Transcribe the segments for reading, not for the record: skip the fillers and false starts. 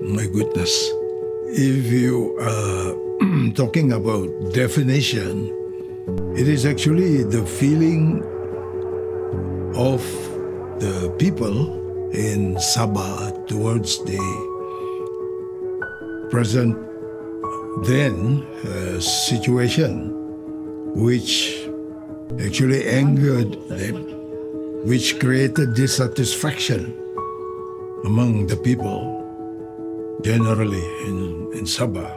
My goodness. If you are talking about definition, it is actually the feeling of the people in Sabah towards the present then situation, which actually angered them, which created dissatisfaction among the people generally in Sabah.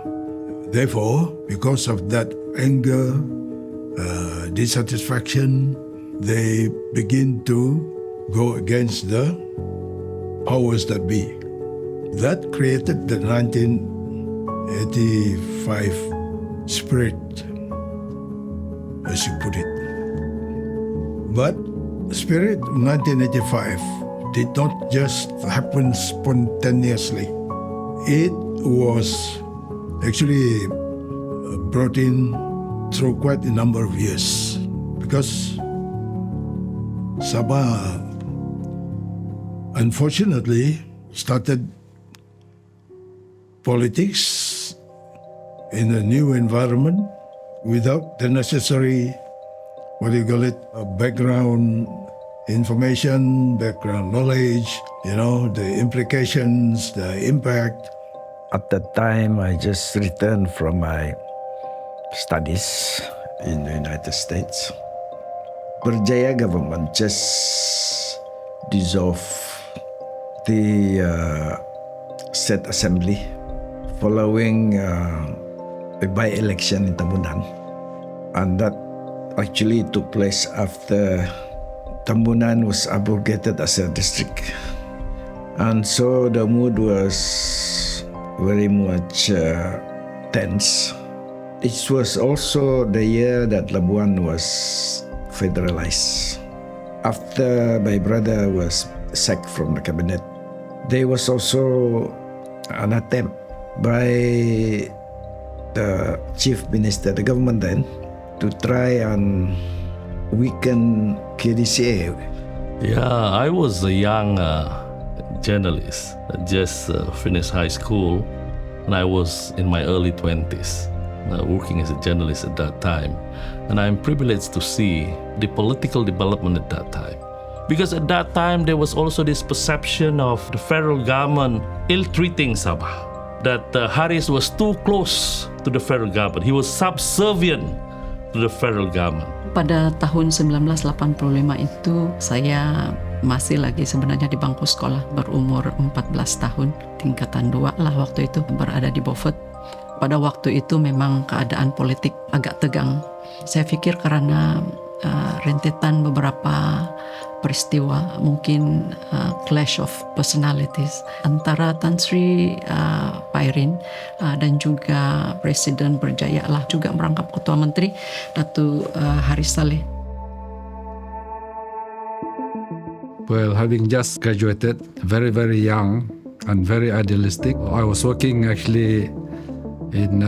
Therefore, because of that anger, dissatisfaction, they begin to go against the powers that be. That created the 1985 spirit, as you put it. But spirit of 1985 did not just happen spontaneously. It was actually brought in through quite a number of years, because Sabah unfortunately started politics in a new environment without the necessary, background information, background knowledge, the implications, the impact. At that time, I just returned from my studies in the United States. Berjaya government just dissolved the state assembly following a by-election in Tambunan. And that actually took place after Tambunan was abrogated as a district. And so the mood was very much tense. It was also the year that Labuan was federalized. After my brother was sacked from the cabinet, there was also an attempt by the chief minister, the government then, to try and weaken KDCA. Yeah, I was a young journalist, just finished high school, and I was in my early 20s, working as a journalist at that time. And I'm privileged to see the political development at that time. Because at that time, there was also this perception of the federal government ill-treating Sabah, that Haris was too close to the federal government. He was subservient to the federal government. Pada tahun 1985 itu saya masih lagi sebenarnya di bangku sekolah, berumur 14 tahun, tingkatan 2 lah waktu itu, berada di Beaufort. Pada waktu itu memang keadaan politik agak tegang. Saya pikir karena rentetan beberapa peristiwa, mungkin clash of personalities antara Tan Sri Pairin dan juga Presiden Berjaya lah juga merangkap Ketua Menteri Datuk Haris Saleh. Well, having just graduated, very, very young and very idealistic, I was working actually in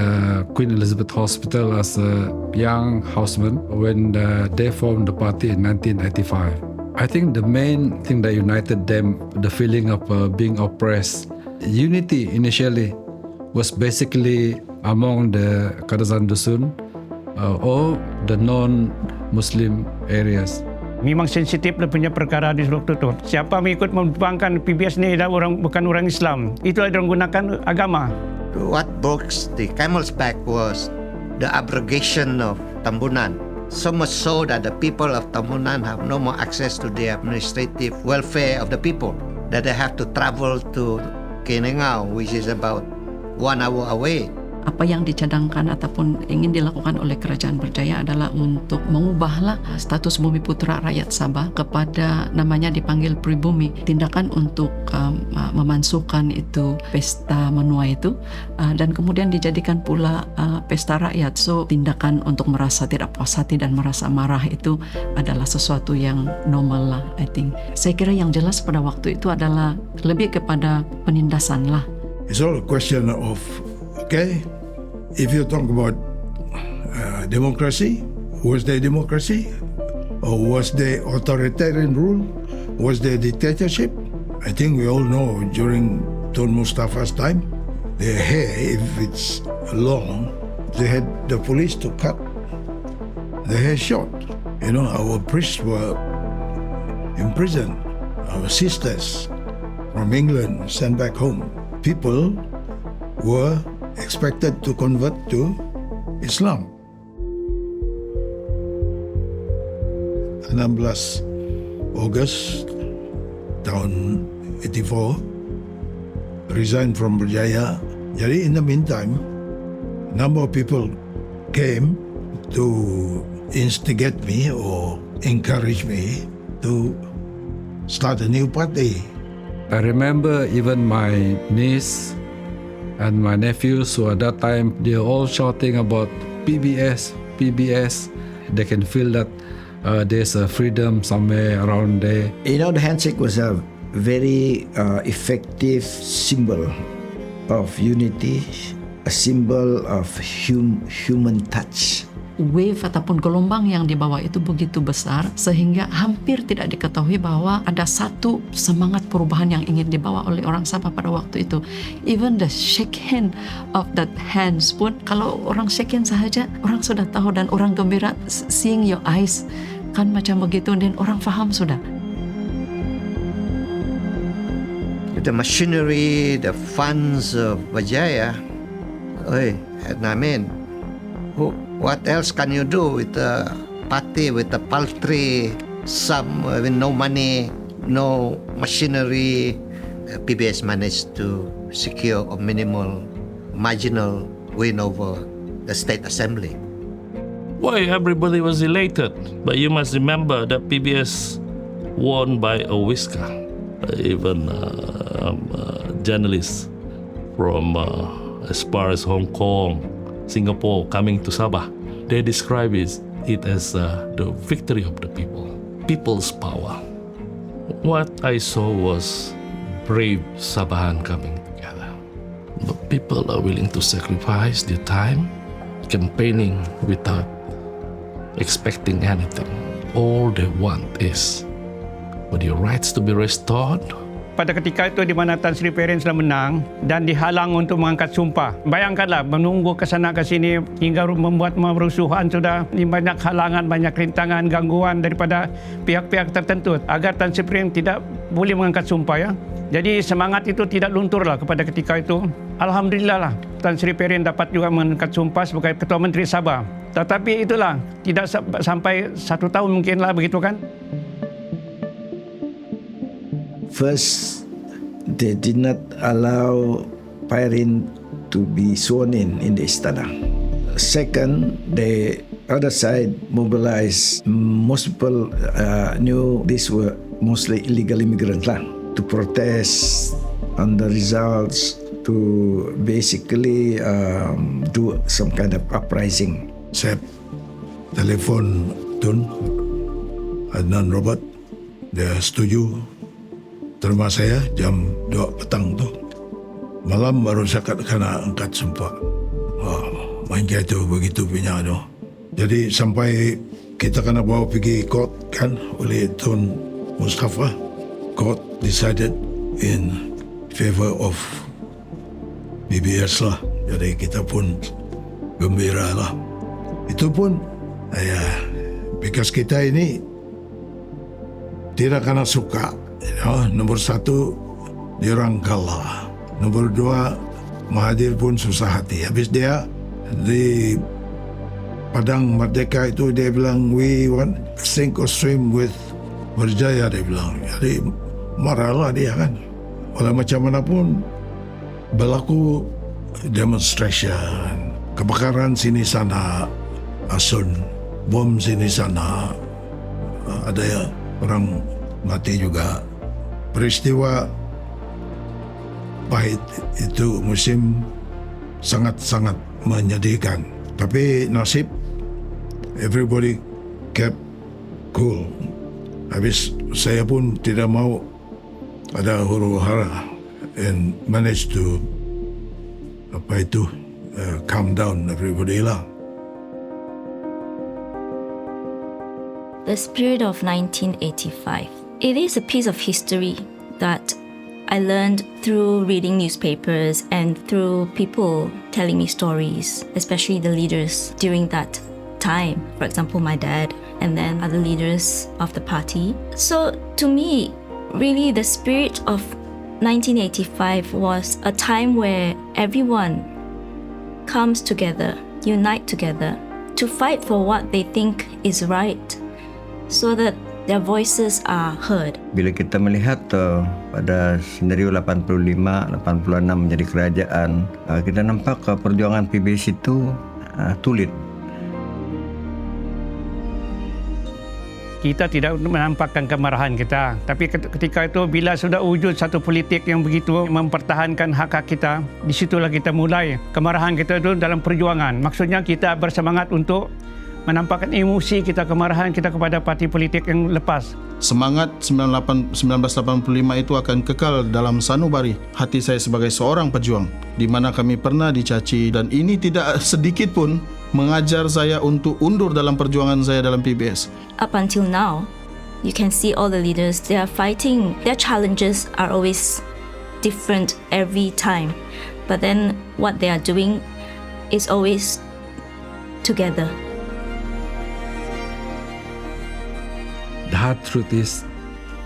Queen Elizabeth Hospital as a young houseman when they formed the party in 1985. I think the main thing that united them, the feeling of being oppressed, unity initially was basically among the Kadazan Dusun or the non-Muslim areas. Memang sensitif dia punya perkara di waktu itu. Siapa mengikut memperjuangkan PBS ni dah bukan orang Islam. Itu ada orang gunakan agama. What broke the camel's back was the abrogation of Tambunan. So much so that the people of Tambunan have no more access to the administrative welfare of the people, that they have to travel to Kenengau, which is about 1 hour away. Apa yang dicadangkan ataupun ingin dilakukan oleh Kerajaan Berjaya adalah untuk mengubahlah status bumi putra rakyat Sabah kepada namanya dipanggil pribumi. Tindakan untuk memansuhkan itu pesta menua itu dan kemudian dijadikan pula pesta rakyat. So tindakan untuk merasa tidak puas hati dan merasa marah itu adalah sesuatu yang normal lah, I think. Saya kira yang jelas pada waktu itu adalah lebih kepada penindasan lah. It's all a question of, okay, if you talk about democracy, was there democracy? Or was there authoritarian rule? Was there dictatorship? I think we all know during Tun Mustafa's time, their hair, if it's long, they had the police to cut the hair short. Our priests were imprisoned. Our sisters from England sent back home. People were expected to convert to Islam. 16 August tahun 84, resigned from Berjaya. Jadi in the meantime, a number of people came to instigate me or encourage me to start a new party. I remember even my niece and my nephews who at that time, they were all shouting about PBS. They can feel that there's a freedom somewhere around there. The handshake was a very effective symbol of unity, a symbol of human touch. Wave ataupun gelombang yang dibawa itu begitu besar sehingga hampir tidak diketahui bahwa ada satu semangat perubahan yang ingin dibawa oleh orang Sabah pada waktu itu. Even the shake hand of that hands pun, kalau orang shake hand sahaja, orang sudah tahu dan orang gembira, seeing your eyes, kan macam begitu, dan orang faham sudah. The machinery, the funds of Berjaya, what else can you do with a party with a paltry sum, with no money, no machinery? PBS managed to secure a minimal, marginal win over the state assembly. Why everybody was elated, but you must remember that PBS won by a whisker. Even journalists from as far as Hong Kong, Singapore, coming to Sabah, they describe it as the victory of the people, people's power. What I saw was brave sabahan coming together. The people are willing to sacrifice their time, campaigning without expecting anything. All they want is for their rights to be restored. Pada ketika itu di mana Tan Sri Perin sudah menang dan dihalang untuk mengangkat sumpah. Bayangkanlah menunggu ke sana ke sini hingga membuat merusuhan sudah, banyak halangan, banyak rintangan, gangguan daripada pihak-pihak tertentu agar Tan Sri Perin tidak boleh mengangkat sumpah ya. Jadi semangat itu tidak lunturlah kepada ketika itu. Alhamdulillah lah Tan Sri Perin dapat juga mengangkat sumpah sebagai Ketua Menteri Sabah. Tetapi itulah tidak sampai 1 tahun mungkinlah begitu kan. First, they did not allow Pairin to be sworn in the istana. Second, the other side mobilized. Most people knew these were mostly illegal immigrants to protest on the results, to basically do some kind of uprising. Saya telefon Tun Adnan Robert, dia setuju terima saya jam 2 petang tu. Malam baru saya kena angkat sumpah. Main itu begitu punya tu. Jadi sampai kita kena bawa pergi court kan oleh Tun Mustafa. Court decided in favor of PBS lah. Jadi kita pun gembira lah. Itu pun because kita ini tidak kena suka. Nombor 1, diorang kalah. Nombor 2, Mahathir pun susah hati. Habis dia di Padang Merdeka itu dia bilang, we want sink or swim with Berjaya, dia bilang. Jadi marahlah dia kan. Oleh macam mana pun berlaku demonstration, kebakaran sini sana, asun, bom sini sana, ada orang mati juga. Peristiwa pahit itu musim sangat-sangat menyedihkan. Tapi nasib, everybody kept cool. Habis saya pun tidak mau ada huru-hara and managed to calm down everybody lah. The spirit of 1985. It is a piece of history that I learned through reading newspapers and through people telling me stories, especially the leaders during that time. For example, my dad and then other leaders of the party. So to me, really the spirit of 1985 was a time where everyone comes together, unite together to fight for what they think is right so that their voices are heard. Bila kita melihat pada senario 85, 86 menjadi kerajaan, kita nampak perjuangan PBS itu sulit. Kita tidak menampakkan kemarahan kita. Tapi ketika itu bila sudah wujud satu politik yang begitu mempertahankan hak kita, di situlah kita mulai kemarahan kita itu dalam perjuangan. Maksudnya kita bersemangat untuk menampakkan emosi kita, kemarahan kita kepada parti politik yang lepas. Semangat 1985 itu akan kekal dalam sanubari hati saya sebagai seorang pejuang, di mana kami pernah dicaci dan ini tidak sedikit pun mengajar saya untuk undur dalam perjuangan saya dalam PBS. Up until now, you can see all the leaders, they are fighting. Their challenges are always different every time. But then what they are doing is always together. The hard truth is,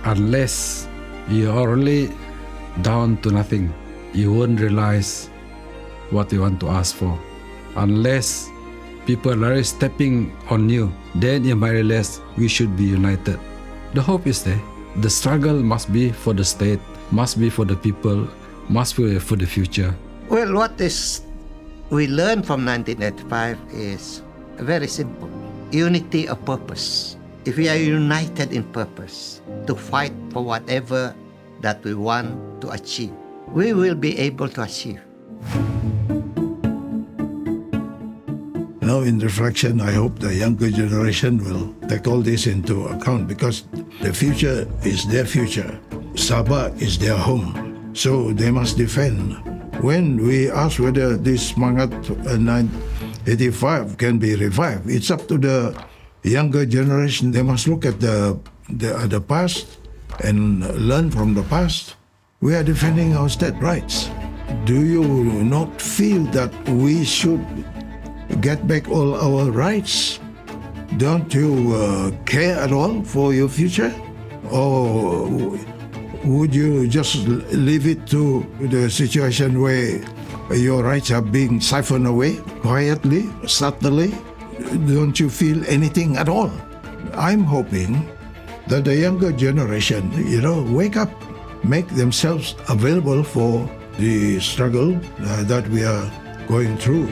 unless you are only down to nothing, you won't realize what you want to ask for. Unless people are stepping on you, then you might realize we should be united. The hope is there. The struggle must be for the state, must be for the people, must be for the future. Well, what is we learn from 1985 is very simple. Unity of purpose. If we are united in purpose to fight for whatever that we want to achieve, we will be able to achieve. Now, in reflection, I hope the younger generation will take all this into account because the future is their future. Sabah is their home, so they must defend. When we ask whether this Semangat 1985 can be revived, it's up to the younger generation. They must look at the past and learn from the past. We are defending our state rights. Do you not feel that we should get back all our rights? Don't you care at all for your future? Or would you just leave it to the situation where your rights are being siphoned away quietly, subtly? Don't you feel anything at all? I'm hoping that the younger generation, wake up, make themselves available for the struggle that we are going through.